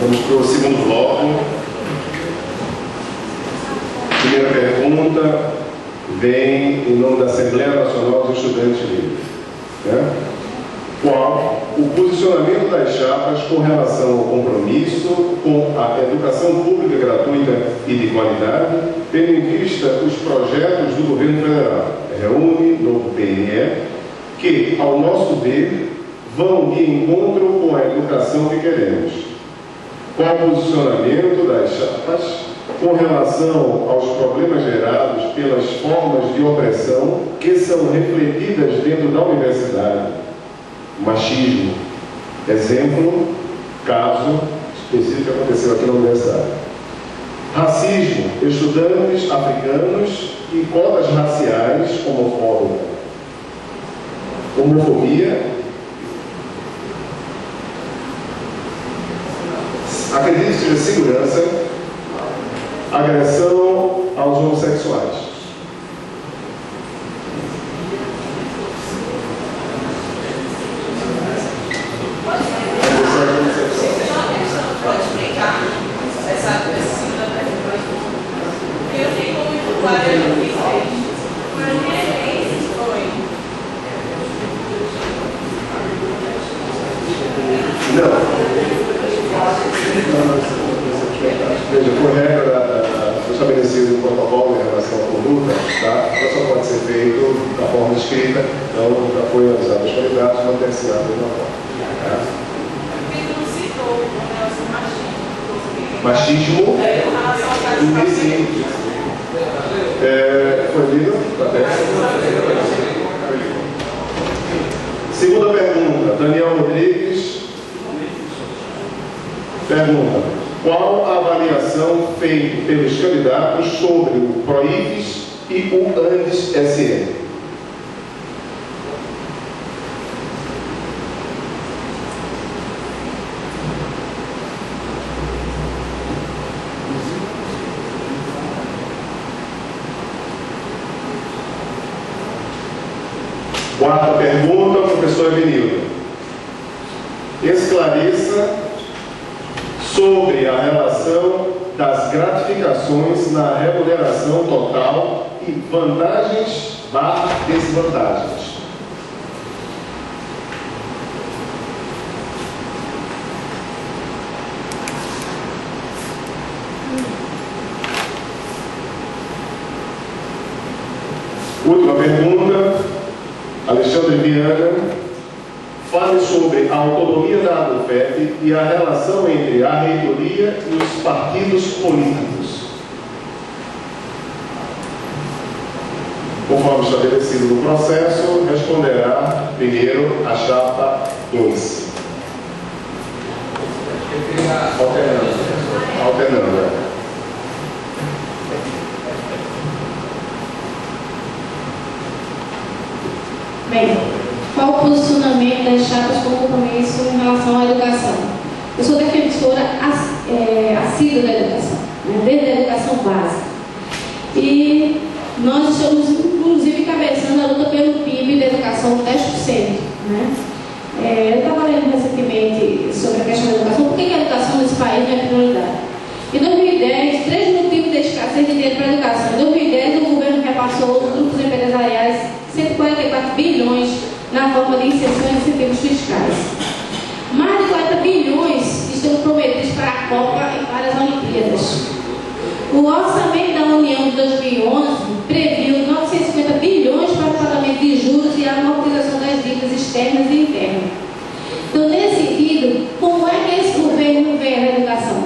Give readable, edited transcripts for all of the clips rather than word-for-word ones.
Vamos para o segundo bloco. Primeira pergunta vem em nome da Assembleia Nacional dos Estudantes Livres. Qual o posicionamento das chapas com relação ao compromisso com a educação pública gratuita e de qualidade, tendo em vista os projetos do governo federal, Reúne, Novo PNE, que, ao nosso ver, vão de encontro com a educação que queremos? Qual o posicionamento das chapas com relação aos problemas gerados pelas formas de opressão que são refletidas dentro da universidade? Machismo, exemplo, caso específico que aconteceu aqui na universidade. Racismo, estudantes africanos e cotas raciais, homofobia. Acredito que seja segurança, agressão aos homossexuais. Pode explicar essa segunda pergunta? Eu fiquei muito claro, eu não fiz isso. Mas o que foi? Não. Veja, por regra, estabelecido um protocolo em relação à conduta, tá? Ela só pode ser feito da forma escrita, então já foi avisado os candidatos, mantém-se a mesma forma. Machismo foi lido? Segunda pergunta, Daniel Rodrigues pergunta: qual a avaliação feita pelos candidatos sobre o PROIFES e o ANDES-SM? Quarta pergunta, professor Evenildo. Esclareça sobre a relação das gratificações na remuneração total e vantagens/desvantagens. Última pergunta, Alexandre Viana. Fale sobre a autonomia da ADUFET e a relação entre a reitoria e os partidos políticos. Conforme estabelecido no processo, responderá primeiro a chapa 2. Alternando. Bem, qual o posicionamento das chapas com compromisso em relação à educação? Eu sou defensora assídua da educação, né, desde a educação básica. E nós estamos, inclusive, cabeçando a luta pelo PIB da educação 10%. Né? Eu estava lendo recentemente sobre a questão da educação. Por que a educação nesse país não é prioridade? Em 2010, 3 motivos de escassez de dinheiro para a educação. Em 2010, o governo repassou aos grupos empresariais 144 bilhões na forma de inserção e incentivos fiscais. Mais de 40 bilhões estão prometidos para a Copa e para as Olimpíadas. O orçamento da União de 2011 previu 950 bilhões para o pagamento de juros e a amortização das dívidas externas e internas. Então, nesse sentido, como é que esse governo vê a educação?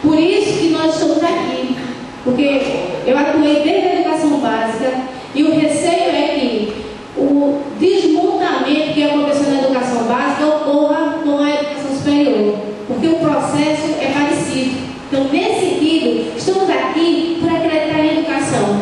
Por isso que nós estamos aqui, porque eu atuei desde a educação básica e o receio é que o desmontamento que aconteceu na educação básica ocorra com a educação superior, porque o processo é parecido. Então, nesse sentido, estamos aqui para acreditar em educação.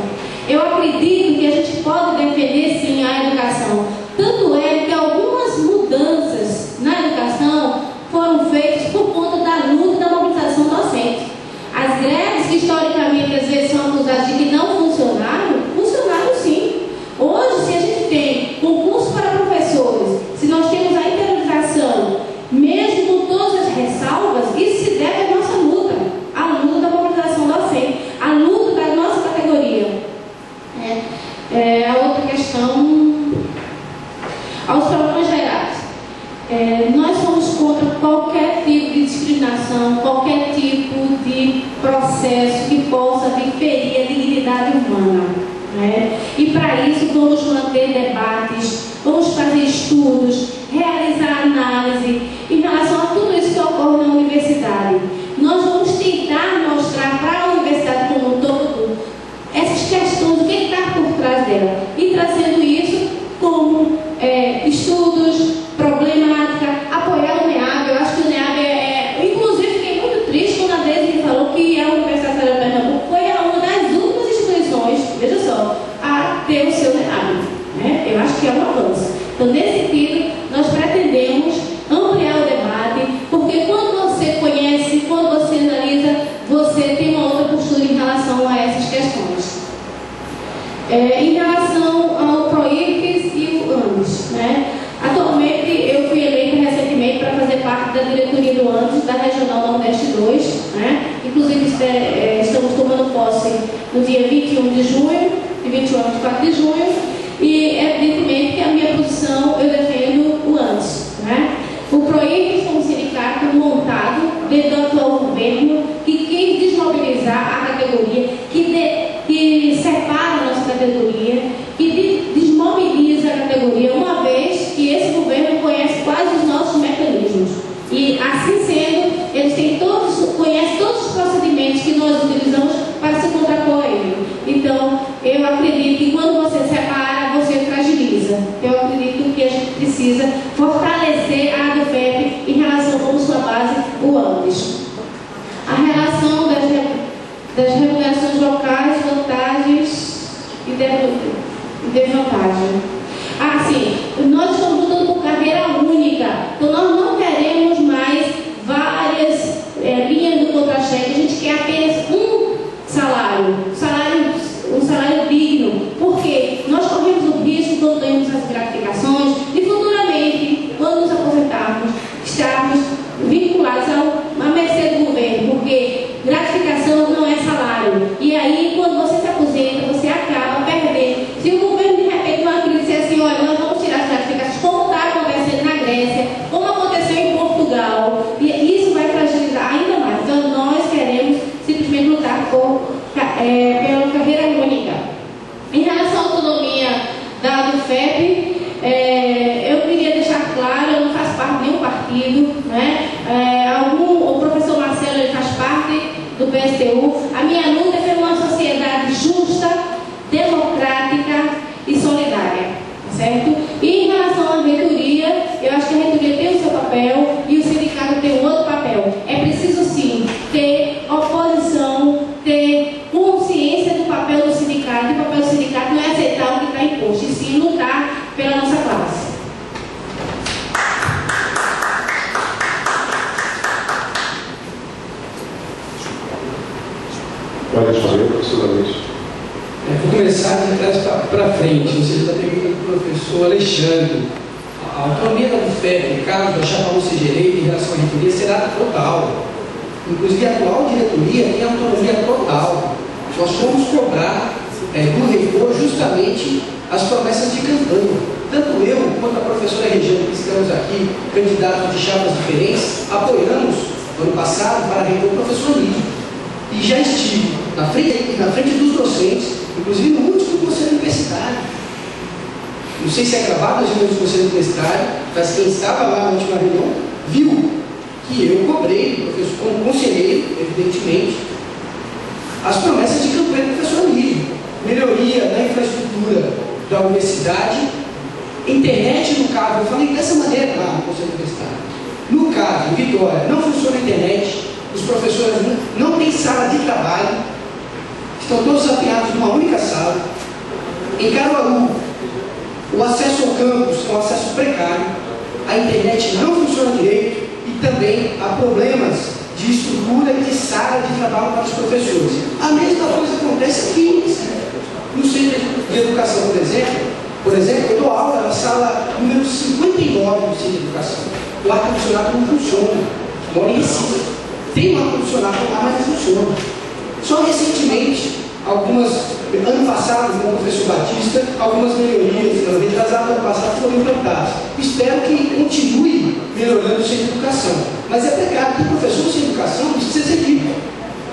Eu acredito que a gente pode defender sim a educação. Tanto é que algumas mudanças na educação foram feitas por conta da luta da mobilização docente. As greves que historicamente às vezes são acusadas de que não funcionaram, funcionaram sim. Nós somos contra qualquer tipo de discriminação, qualquer tipo de processo que possa ferir a dignidade humana, né? E para isso vamos manter debates, vamos fazer estudos, realizar análise em relação a tudo isso que ocorre na universidade. Nós vamos tentar mostrar para a universidade como um todo essas questões, o que está por trás dela, e trazendo isso como estudos, problemática, apoiar o NEAB. Eu acho que o NEAB inclusive fiquei muito triste quando a Deise me falou que a Universidade Federal de Pernambuco foi uma das últimas instituições, veja só, a ter o seu NEAB, né? Eu acho que é um avanço. Então, nesse sentido, nós pretendemos ampliar o debate, porque quando você conhece, quando você analisa, você tem uma outra postura em relação a essas questões. Em relação ao PROIFES e o ANDES, né? Atualmente, eu fui eleita recentemente para fazer parte da diretoria do ANDES, da Regional Nordeste 2, né? Inclusive, estamos tomando posse no dia 21 de junho, de 21 a 24 de junho, e evidentemente que a minha posição, eu defendo o ANDES, né? O PROIFES foi um sindicato montado dentro do atual governo que quis desmobilizar a categoria, que separa a nossa categoria, que desmobiliza a categoria, uma vez que esse governo conhece quase os nossos mecanismos. E, assim sendo, eles conhecem todos os procedimentos que nós utilizamos para se contrapor a ele. Então, eu acredito que quando você separa, você fragiliza. Eu acredito que a gente precisa fortalecer a ADUFEP em relação como sua base, o ANDES. A relação das remunerações locais, vantagens e desvantagem. Sim, nós estamos lutando por carreira única. Então, nós não queremos mais várias linhas do contra-cheque. A gente quer apenas um salário digno, porque nós corremos o risco, quando ganhamos as gratificações, de futuramente, quando nos aposentarmos, estarmos vinculados à mercê do governo, porque gratificação não é salário. E aí, quando você se aposenta, você acaba perdendo. Se o governo de repente vai dizer assim, olha, nós vamos tirar as gratificações, como está acontecendo na Grécia, como aconteceu em Portugal, e isso vai fragilizar ainda mais. Então, nós queremos simplesmente lutar pela carreira única. Em relação à autonomia da ADUFEP, eu queria deixar claro, eu não faço parte de nenhum partido, né? O professor Marcelo, ele faz parte do PSTU. A minha luta é por uma sociedade justa, democrática e solidária, certo? E em relação à reitoria, eu acho que a reitoria tem o seu papel e o sindicato tem um outro papel. É preciso sim ter oposição, ter consciência do papel do sindicato. E o papel do sindicato não é aceitar o que está imposto, e sim lutar pela nossa classe. Pode responder, professor Luiz. Vou começar de trás para frente. Você está perguntando para o professor Alexandre. A autonomia da ADUFEP, caso a chapa não seja eleita em relação à reitoria, será total. Inclusive, a atual diretoria tem autonomia total. Nós fomos cobrar do reitor justamente as promessas de campanha. Tanto eu quanto a professora Regiane, que estamos aqui, candidatos de chapas diferentes, apoiamos, no ano passado, para reitor o professor Lídio. E já estive na frente dos docentes, inclusive no último conselho universitário. Não sei se é gravado as reuniões do conselho universitário, mas quem estava lá na última reunião viu que eu cobrei, professor, como conselheiro, evidentemente, as promessas de campanha do professor Lídio. Melhoria da infraestrutura da universidade, internet no caso, eu falei dessa maneira lá no conselho universitário. No caso, Vitória, não funciona a internet, os professores não têm sala de trabalho, estão todos apeados numa única sala. Em Caruaru, o acesso ao campus é um acesso precário, a internet não funciona direito e também há problemas de estrutura e de sala de trabalho para os professores. A mesma coisa acontece aqui no centro de educação, por exemplo, eu dou aula na sala número 59 do centro de educação. O ar-condicionado não funciona. Moro em Recife. Tem um ar-condicionado lá, mas não funciona. Só recentemente, ano passado, com o professor Batista, algumas melhorias, ano passado foram implantadas. Espero que continue melhorando o centro de educação. Mas é pecado que professores sem educação precisa ser equipe.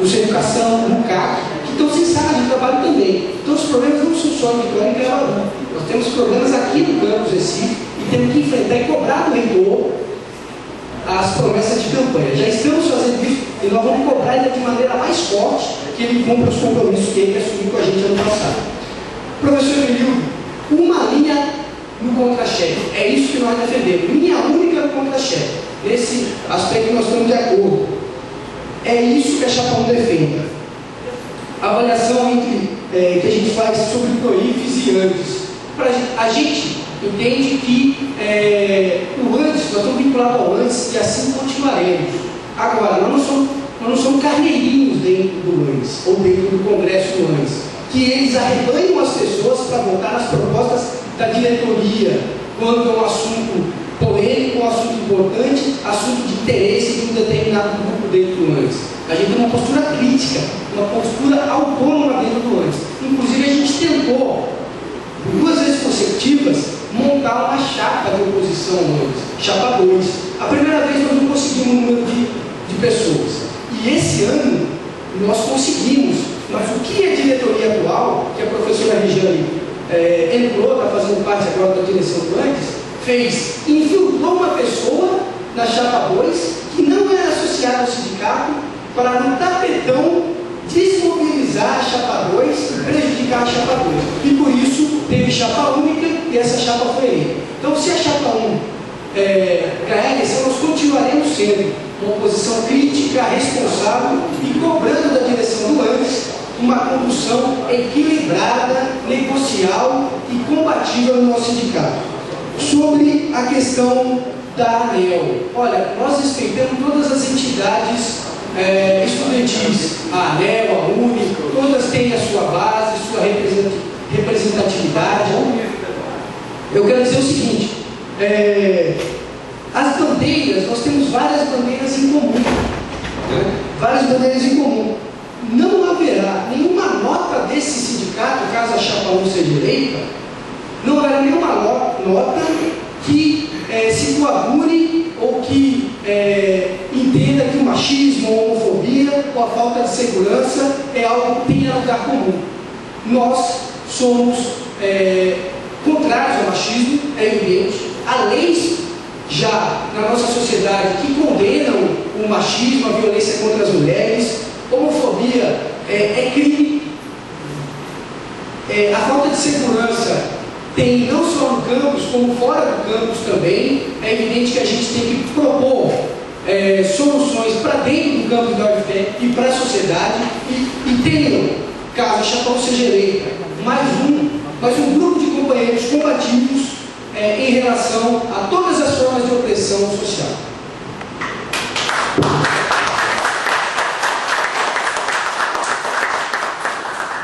O sem educação, o CAC, que estão sem sala de trabalho também. Então os problemas não são só no Vitória e Caruaru. Nós temos problemas aqui no campus Recife e temos que enfrentar e cobrar do reitor as promessas de campanha. Já estamos fazendo isso e nós vamos cobrar ainda de maneira mais forte que ele cumpra os compromissos que ele assumiu com a gente ano passado. Professor Emilio, uma linha no contra-cheque. É isso que nós defendemos. Linha única no contra-cheque. Nesse aspecto nós estamos de acordo. É isso que a Chapa 1 defende. A avaliação que a gente faz sobre PROIFs e ANDES. A gente entende que o ANDES, nós estamos vinculados ao ANDES e assim continuaremos. Agora, nós não somos carneirinhos dentro do ANDES ou dentro do Congresso do ANDES, que eles arrebanham as pessoas para votar nas propostas da diretoria, quando é um assunto polêmico, um assunto importante, assunto de interesse de um determinado grupo dentro do ANDES. A gente tem uma postura crítica, uma postura autônoma dentro do ANDES. Inclusive, a gente tentou, por 2 vezes consecutivas, montar uma chapa de oposição ao ANDES, chapa 2. A primeira vez nós não conseguimos um número de pessoas. E esse ano nós conseguimos, mas o que a diretoria atual, que a professora Regiane entrou, está fazendo parte agora da direção do ANDES, fez, infiltrou uma pessoa na chapa 2 que não era associada ao sindicato para no tapetão desmobilizar a chapa 2 e prejudicar a chapa 2. E por isso teve chapa única e essa chapa foi eleita. Então, se a chapa 1 ganhar a eleição, nós continuaremos sendo uma oposição crítica, responsável e cobrando da direção do ANDES uma condução equilibrada, negocial e combativa no nosso sindicato. Sobre a questão da ANEL, olha, nós respeitamos todas as entidades estudantis, a ANEL, a UNE, todas têm a sua base, sua representatividade. Eu quero dizer o seguinte, as bandeiras, nós temos várias bandeiras em comum, várias bandeiras em comum. Não haverá nenhuma nota desse sindicato, caso a chapa 1 seja eleita, não haverá nenhuma nota que se coagule ou que entenda que o machismo, a homofobia ou a falta de segurança é algo que tem a lugar comum. Nós somos contrários ao machismo, é evidente. Há leis já na nossa sociedade que condenam o machismo, a violência contra as mulheres. Homofobia é crime. A falta de segurança tem não só no campus, como fora do campus também. É evidente que a gente tem que propor soluções para dentro do campus da UFPE e para a sociedade. E tenham, caso a chapa 1 seja eleita, mais um grupo de companheiros combativos em relação a todas as formas de opressão social.